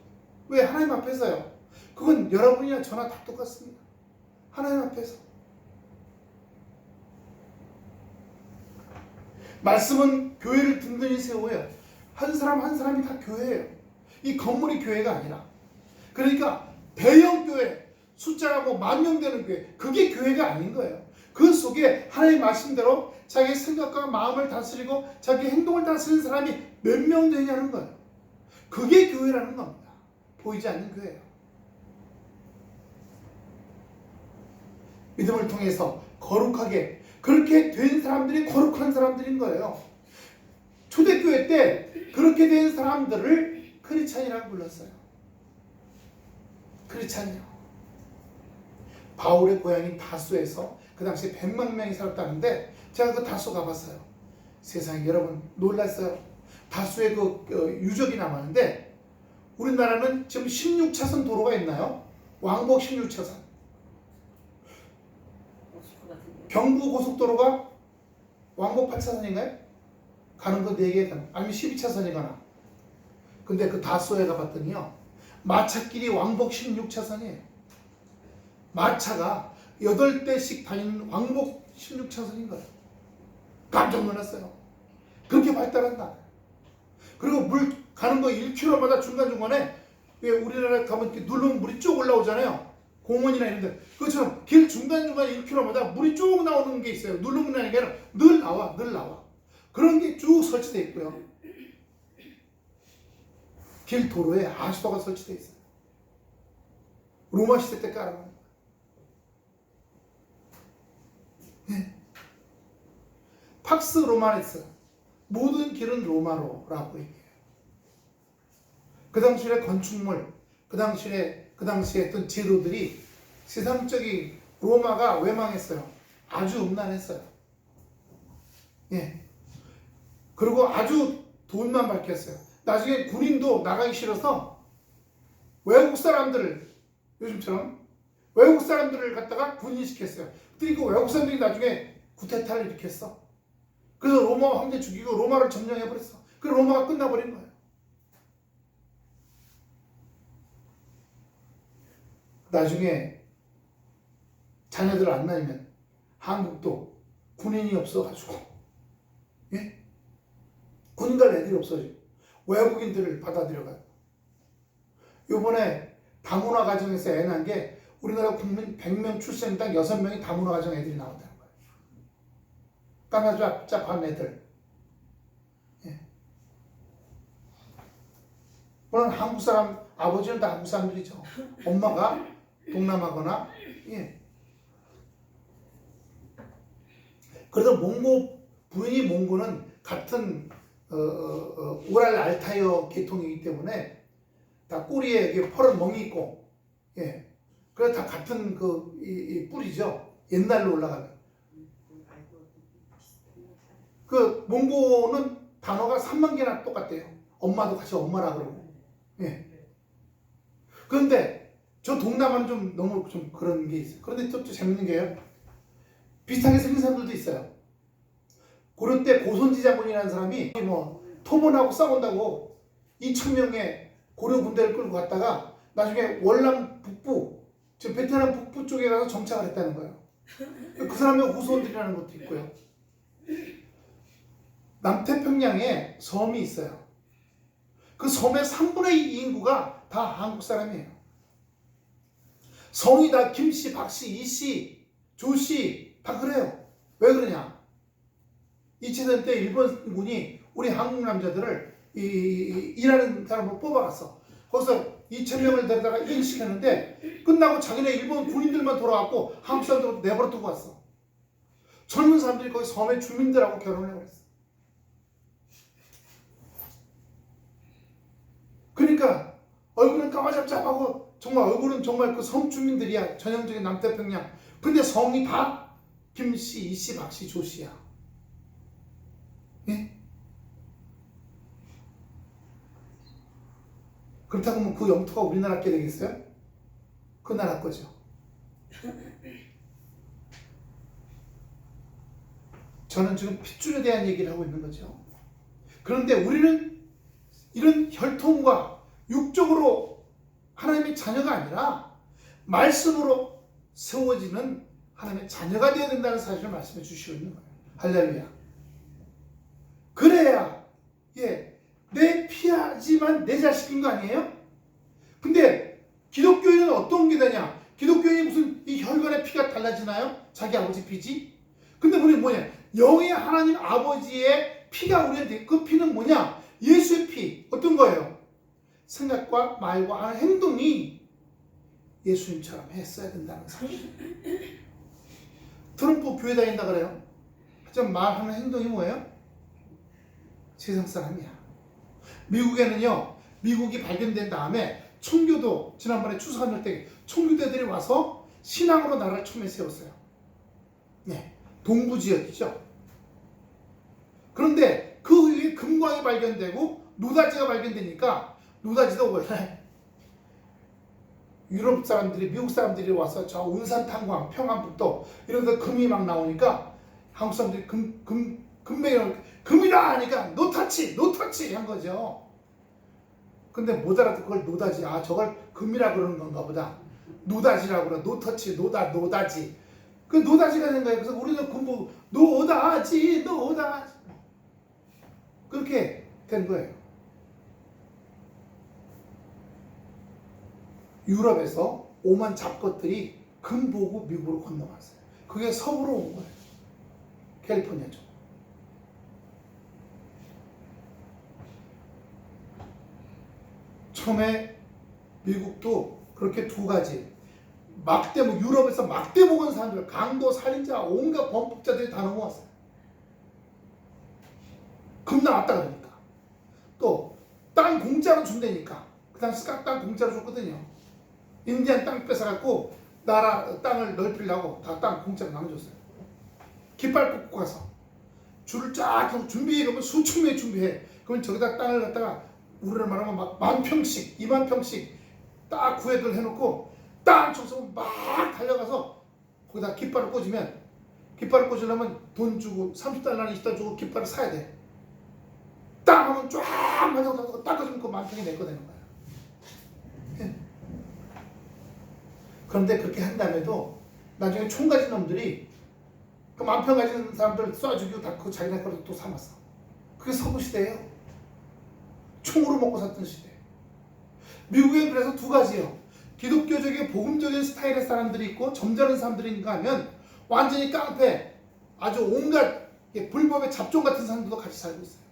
왜? 하나님 앞에서요. 그건 여러분이나 저나 다 똑같습니다. 하나님 앞에서. 말씀은 교회를 든든히 세워요. 한 사람 한 사람이 다 교회예요. 이 건물이 교회가 아니라. 그러니까 대형 교회, 숫자가 뭐 10,000명 되는 교회, 그게 교회가 아닌 거예요. 그 속에 하나님 말씀대로 자기 생각과 마음을 다스리고 자기 행동을 다스리는 사람이 몇 명 되냐는 거예요. 그게 교회라는 겁니다. 보이지 않는 교회예요. 믿음을 통해서 거룩하게 그렇게 된 사람들이 거룩한 사람들인 거예요. 초대교회 때 그렇게 된 사람들을 크리스찬이라고 불렀어요. 크리스찬이요. 바울의 고향인 다소에서 그 당시에 100만 명이 살았다는데 제가 그 다소 가봤어요. 세상에 여러분 놀랐어요. 다소에 그 유적이 남았는데 우리나라는 지금 16차선 도로가 있나요? 왕복 16차선. 경부고속도로가 왕복 8차선인가요? 가는 거 4개 아니면 12차선이거나. 근데 그 다소에 가봤더니요. 마차길이 왕복 16차선이에요. 마차가 8대씩 다니는 왕복 16차선인 거예요. 깜짝 놀랐어요. 그렇게 발달한다. 그리고 물 가는 거 1km마다 중간중간에 왜 우리나라 가면 이렇게 누르면 물이 쭉 올라오잖아요. 공원이나 이런 데. 그것처럼 길 중간중간에 1km마다 물이 쭉 나오는 게 있어요. 누르면 나니까 늘 나와. 그런 게 쭉 설치되어 있고요. 길 도로에 아수도가 설치되어 있어요. 로마 시대 때 깔아놓은 거예요. 네. 팍스 로마네스. 모든 길은 로마로라고 얘기해요. 그 당시에 건축물, 그 당시에 했던 제도들이 세상적인 로마가 왜 망했어요? 아주 음란했어요. 예. 그리고 아주 돈만 밝혔어요. 나중에 군인도 나가기 싫어서 외국 사람들을 요즘처럼 외국 사람들을 갖다가 군인시켰어요. 그러니까 외국 사람들이 나중에 구테타를 일으켰어. 그래서 로마 황제 죽이고 로마를 점령해버렸어. 그래서 로마가 끝나버린 거예요. 나중에 자녀들 안 낳으면 한국도 군인이 없어가지고 예? 군인 갈 애들이 없어지고 외국인들을 받아들여가요. 요번에 다문화 가정에서 애 낳은 게 우리나라 국민 100명 출생당 6명이 다문화 가정 애들이 나온다는 거예요. 까나잡잡한 애들. 예. 물론 한국 사람, 아버지는 다 한국 사람들이죠. 엄마가 동남아거나, 예. 그래서 부인이 몽고는 같은, 오랄 알타이어 계통이기 때문에 다 꼬리에 이게 펄은 멍이 있고, 예. 그래서 다 같은 이 뿌리죠. 옛날로 올라가면. 그 몽고는 단어가 3만 개나 똑같대요. 엄마도 같이 엄마라 그러고. 예. 그런데 저 동남아는 좀 너무 좀 그런 게 있어요. 그런데 또 재밌는 게요. 비슷하게 생긴 사람들도 있어요. 고려 때 고손지 장군이라는 사람이 뭐 토본하고 싸운다고 2,000명의 고려 군대를 끌고 갔다가 나중에 월남 북부, 지금 베트남 북부 쪽에 가서 정착을 했다는 거예요. 그 사람의 후손들이라는 것도 있고요. 남태평양에 섬이 있어요. 그 섬의 3분의 2 인구가 다 한국 사람이에요. 성이 다 김씨, 박씨, 이씨, 조씨 다 그래요. 왜 그러냐? 2차전 때 일본군이 우리 한국 남자들을 일하는 사람으로 뽑아갔어. 거기서 2,000명을 데려다가 일시켰는데 끝나고 자기네 일본 군인들만 돌아왔고 한국 사람들 내버려 두고 왔어. 젊은 사람들이 거기 섬의 주민들하고 결혼을 해버렸어. 그러니까 얼굴은 까마잡잡하고 정말 얼굴은 정말 그 섬 주민들이야. 전형적인 남태평양. 근데 성이 다 김씨, 이씨, 박씨, 조씨야. 예? 그렇다고 하면 그 영토가 우리나라 게 되겠어요? 그 나라 거죠. 저는 지금 핏줄에 대한 얘기를 하고 있는 거죠. 그런데 우리는 이런 혈통과 육적으로 하나님의 자녀가 아니라 말씀으로 세워지는 하나님의 자녀가 되어야 된다는 사실을 말씀해 주시고 있는 거예요. 할렐루야. 그래야 내 피하지만 내 자식인 거 아니에요? 근데 기독교인은 어떤 게 되냐? 기독교인이 무슨 이 혈관의 피가 달라지나요? 자기 아버지 피지? 근데 우리 뭐냐? 영의 하나님 아버지의 피가 우리한테, 그 피는 뭐냐? 예수의 피. 어떤 거예요? 생각과 말과 하는 행동이 예수님처럼 했어야 된다는 사실. 트럼프 교회 다닌다 그래요. 하지만 말하는 행동이 뭐예요? 세상 사람이야. 미국에는요, 미국이 발견된 다음에 청교도, 지난번에 추수감일 때 청교도들이 와서 신앙으로 나라를 처음에 세웠어요. 네, 동부 지역이죠. 그런데 그 후에 금광이 발견되고 노다지가 발견되니까, 노다지도 원래 유럽 사람들이, 미국 사람들이 와서 저 운산탄광, 평안북도 이런 데 금이 막 나오니까 한국 사람들이 금이라 하니까 노타치 한 거죠. 근데 못 알아듣고 그걸 노다지, 저걸 금이라 그러는 건가 보다. 노다지라고 그래. 노터치, 노다지. 그 노다지가 된 거예요. 그래서 우리는 공부 노다지 그렇게 된 거예요. 유럽에서 오만 잡것들이 금 보고 미국으로 건너갔어요. 그게 서부로 온 거예요. 캘리포니아죠. 처음에 미국도 그렇게 두 가지, 막대목, 유럽에서 막대목 온 사람들, 강도, 살인자, 온갖 범법자들이 다 넘어왔어요. 금 나왔다 그러니까. 또 땅 공짜로 준다니까. 그 당시 땅 공짜로 줬거든요. 인디안 땅 뺏어갖고 나라 땅을 넓히려고 다 땅 공짜로 나눠줬어요. 깃발 뽑고 가서 줄을 쫙 하고 준비해. 그러면 수천 명이 준비해. 그러면 저기다 땅을 갖다가 우리를 말하면 막 10,000평씩, 20,000평씩 딱 구획을 해놓고 땅 청소면 막 달려가서 거기다 깃발을 꽂으면, 깃발을 꽂으려면 돈 주고 30달러나 20달러 주고 깃발을 사야 돼. 땅 하면 쫙 맞아서 닦아주면 그 10,000평이 내 거 되는 거야. 그런데 그렇게 한 다음에도 나중에 총 가진 놈들이 그 10,000평 가진 사람들 쏴주기고 다 그 자기네 거를 또 삼았어. 그게 서부 시대예요. 총으로 먹고 살던 시대. 미국엔 그래서 두 가지예요. 기독교적인 복음적인 스타일의 사람들이 있고 점잖은 사람들인가 하면 완전히 깡패, 아주 온갖 불법의 잡종 같은 사람들도 같이 살고 있어요.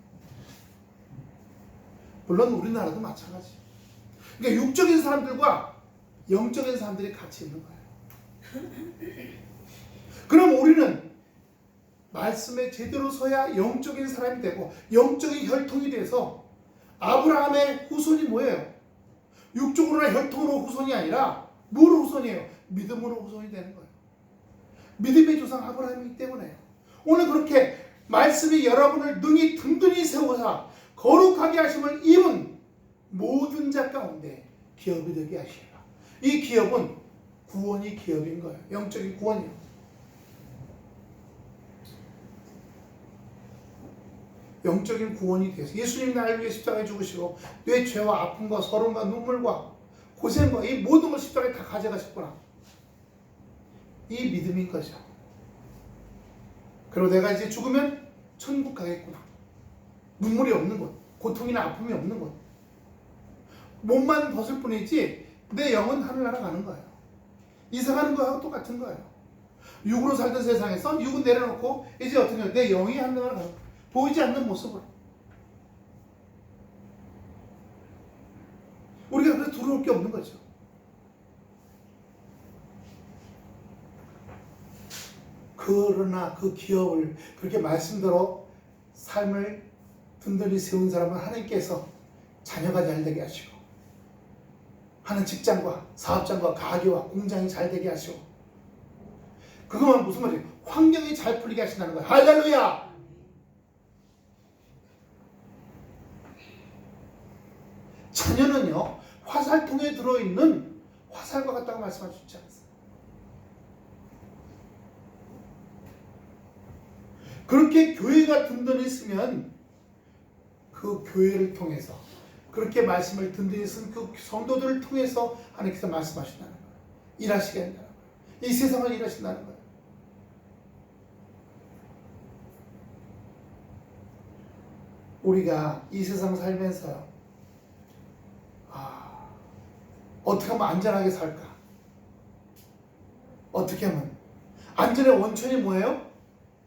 물론 우리나라도 마찬가지. 그러니까 육적인 사람들과 영적인 사람들이 같이 있는 거예요. 그럼 우리는 말씀에 제대로 서야 영적인 사람이 되고 영적인 혈통이 돼서, 아브라함의 후손이 뭐예요? 육적으로나 혈통으로 후손이 아니라 뭐로 후손이에요? 믿음으로 후손이 되는 거예요. 믿음의 조상 아브라함이기 때문에 오늘 그렇게 말씀이 여러분을 능히 든든히 세우사 거룩하게 하심을 입은 모든 자 가운데 기업이 되게 하시라. 이 기업은 구원이 기업인 거예요. 영적인 구원이요. 영적인 구원이 되어서 예수님이 나를 위해 십자가에 죽으시고 내 죄와 아픔과 서름과 눈물과 고생과 이 모든 걸 십자가에 다 가져가셨구나. 이 믿음인 거죠. 그리고 내가 이제 죽으면 천국 가겠구나. 눈물이 없는 곳, 고통이나 아픔이 없는 곳. 몸만 벗을 뿐이지 내 영은 하늘나라 가는 거예요. 이사 가는 거하고 똑같은 거예요. 육으로 살던 세상에서 육은 내려놓고 이제 어떻게 해요? 내 영이 하늘나라 가는 거예요. 보이지 않는 모습으로. 우리가 그래서 두려울 게 없는 거죠. 그러나 그 기업을 그렇게 말씀대로 삶을 든든히 세운 사람은 하나님께서 자녀가 잘 되게 하시고 하는 직장과 사업장과 가게와 공장이 잘 되게 하시고 그것만 무슨 말이에요? 환경이 잘 풀리게 하신다는 거예요. 할렐루야! 자녀는요 화살통에 들어있는 화살과 같다고 말씀하셨지 않았어요? 그렇게 교회가 든든히 쓰면 그 교회를 통해서 그렇게 말씀을 든든히 쓴 그 성도들을 통해서 하나님께서 말씀하신다는 거예요. 일하시게 한다는 거예요. 이 세상을 일하신다는 거예요. 우리가 이 세상 살면서요 어떻게 하면 안전하게 살까? 어떻게 하면 안전의 원천이 뭐예요?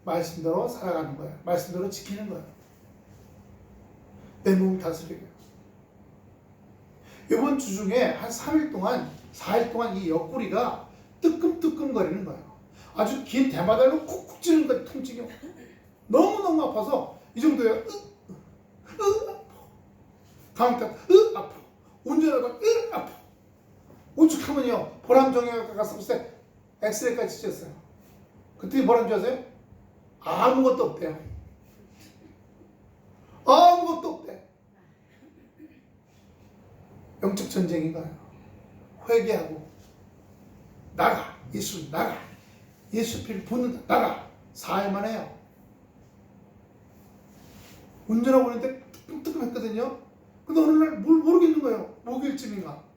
말씀대로 살아가는 거예요. 말씀대로 지키는 거예요. 내 몸을 다스리고요. 이번 주 중에 한 3일 동안 4일 동안 이 옆구리가 뜨끔뜨끔거리는 거예요. 아주 긴 대마달로 쿡쿡 찌르는 거예요. 통증이 너무너무 아파서 이 정도예요. 아파. 다음 달 아파. 운전하다가 아파. 오죽하면요 보람정형외과 가서 봤을 때 엑스레이까지 찍었어요. 그때 뭐라는 줄 아세요? 아무것도 없대요. 아무것도 없대. 영적 전쟁인 거예요. 회개하고 나가. 예수 나가. 예수 피를 붓는다. 나가. 4일만 해요. 운전하고 있는데 뜨끔뜨끔했거든요. 근데 어느 날 뭘 모르겠는 거예요. 목요일쯤인가.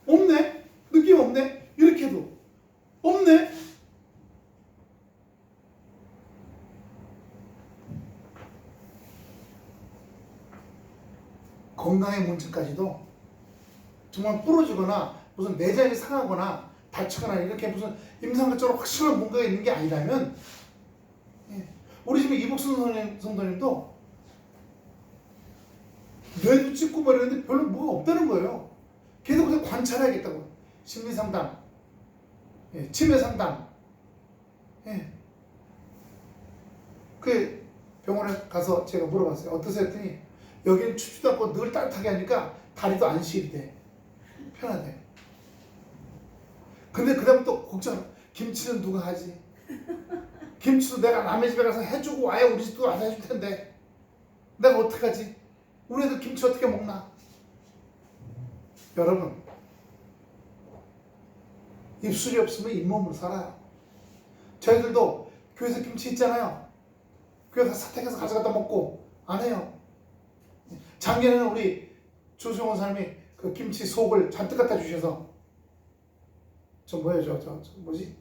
없네? 느낌 없네? 이렇게 해도 없네? 건강의 문제까지도 정말 부러지거나 무슨 내장이 상하거나 다치거나 이렇게 무슨 임상각적으로 확실한 뭔가가 있는 게 아니라면 우리 집에 이복순 성도님도 뇌도 찍고 뭐 이러는데 별로 뭐가 없다는 거예요. 계속 그냥 관찰해야겠다고. 심리상담, 치매상담. 그 병원에 가서 제가 물어봤어요. 어떠세요? 했더니 여기는 춥지도 않고 늘 따뜻하게 하니까 다리도 안 시리대. 편하대. 근데 그 다음 또 걱정. 김치는 누가 하지? 김치도 내가 남의 집에 가서 해주고 아예 우리 집도 와서 해줄 텐데 내가 어떡하지? 우리 애들 김치 어떻게 먹나? 여러분 입술이 없으면 잇몸으로 살아요. 저희들도 교회에서 김치 있잖아요. 교회에서 사택해서 가져가다 먹고 안 해요. 작년에는 우리 조승원 사람이 그 김치 속을 잔뜩 갖다 주셔서 저 뭐지?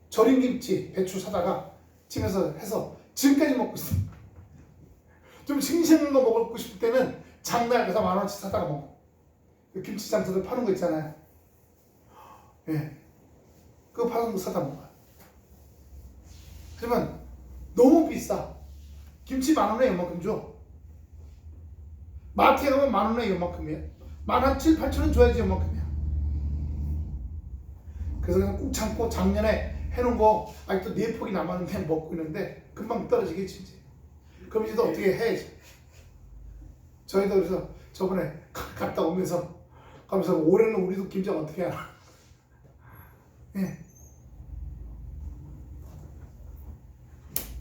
절인 김치 배추 사다가 집에서 해서 지금까지 먹고 있어. 좀 싱싱한 거 먹고 싶을 때는 장날 가서 10,000원치 사다가 먹어. 그 김치장터들 파는 거 있잖아요. 그거 파는 거 사다 먹어요. 하지만 너무 비싸. 김치 10,000원에 요만큼 줘. 마트에 가면 10,000원에 요만큼이야. 17,000-18,000원 줘야지 요만큼이야. 그래서 그냥 꾹 참고 작년에 해놓은 거 아직도 4폭이 남았는데 먹고 있는데 금방 떨어지겠지 이제. 그럼 이제 또 어떻게 해야지. 저희도 그래서 저번에 갔다 오면서 가면서 올해는 우리도 김장 어떻게 하나.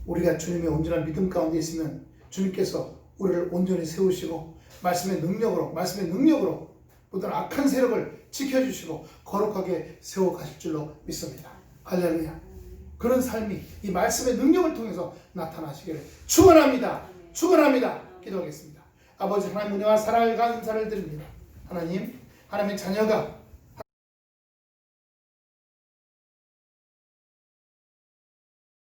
우리가 주님의 온전한 믿음 가운데 있으면 주님께서 우리를 온전히 세우시고 말씀의 능력으로 모든 악한 세력을 지켜주시고 거룩하게 세워가실 줄로 믿습니다. 할렐루야. 그런 삶이 이 말씀의 능력을 통해서 나타나시기를 축원합니다. 축원합니다. 기도하겠습니다. 아버지 하나님 은혜와 사랑을 감사를 드립니다. 하나님, 하나님의 자녀가